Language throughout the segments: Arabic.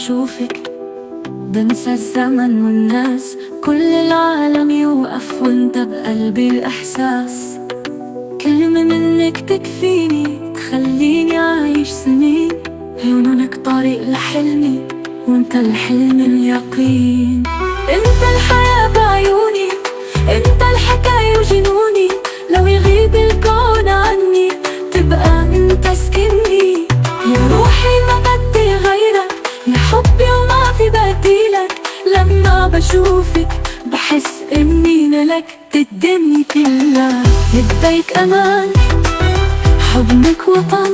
بشوفك بنسى الزمن والناس، كل العالم يوقف وانت بقلبي الإحساس. كلمة منك تكفيني تخليني عايش سنين، عيونك طريق لحلمي وانت الحلم اليقين. انت الحياة بعيوني، انت الحكاية وجنوني، لو يغيب الكون عني تبقى انت سكني. يا روحي ما بدي غيرك، يا حبي وما في بديلك، لما بشوفك بحس اني ملكت الدنيا كلها. بديك امان، حضنك وطن،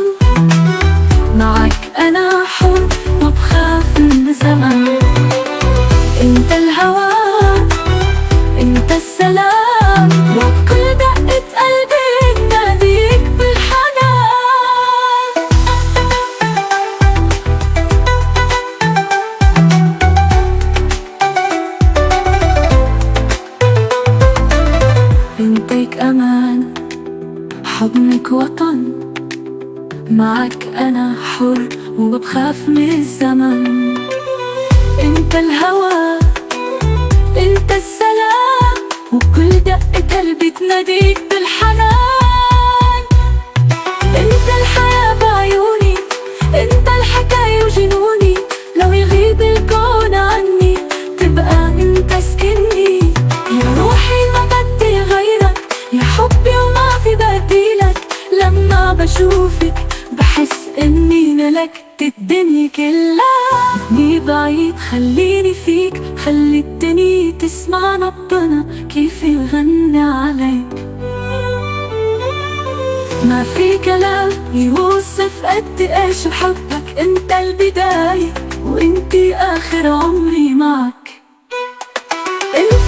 معك انا حر ما بخاف من الزمن. انت الهوى، انت السلام، وبكل دقة قلبي ناديك بالحنان. انتك امان، حضنك وطن، معك انا حر وبخاف من الزمن. انت الهوى، انت السلام، وكل دقة قلبي تناديك بالحنان. انت الحياة بعيوني، انت الحكاية وجنوني، لو يغيب الكون عني تبقى انت سكني. يا روحي ما بدي غيرك، يا حبي وما في بديلك، لما بشوفك بحس اني ملكت الدنيا كلها. ني بعيد خليني فيك، خلي الدنيا تسمع نبضنا كيف يغني عليك. ما في كلام يوصف قد ايش بحبك، انت البداية وانتي اخر عمري معك. انت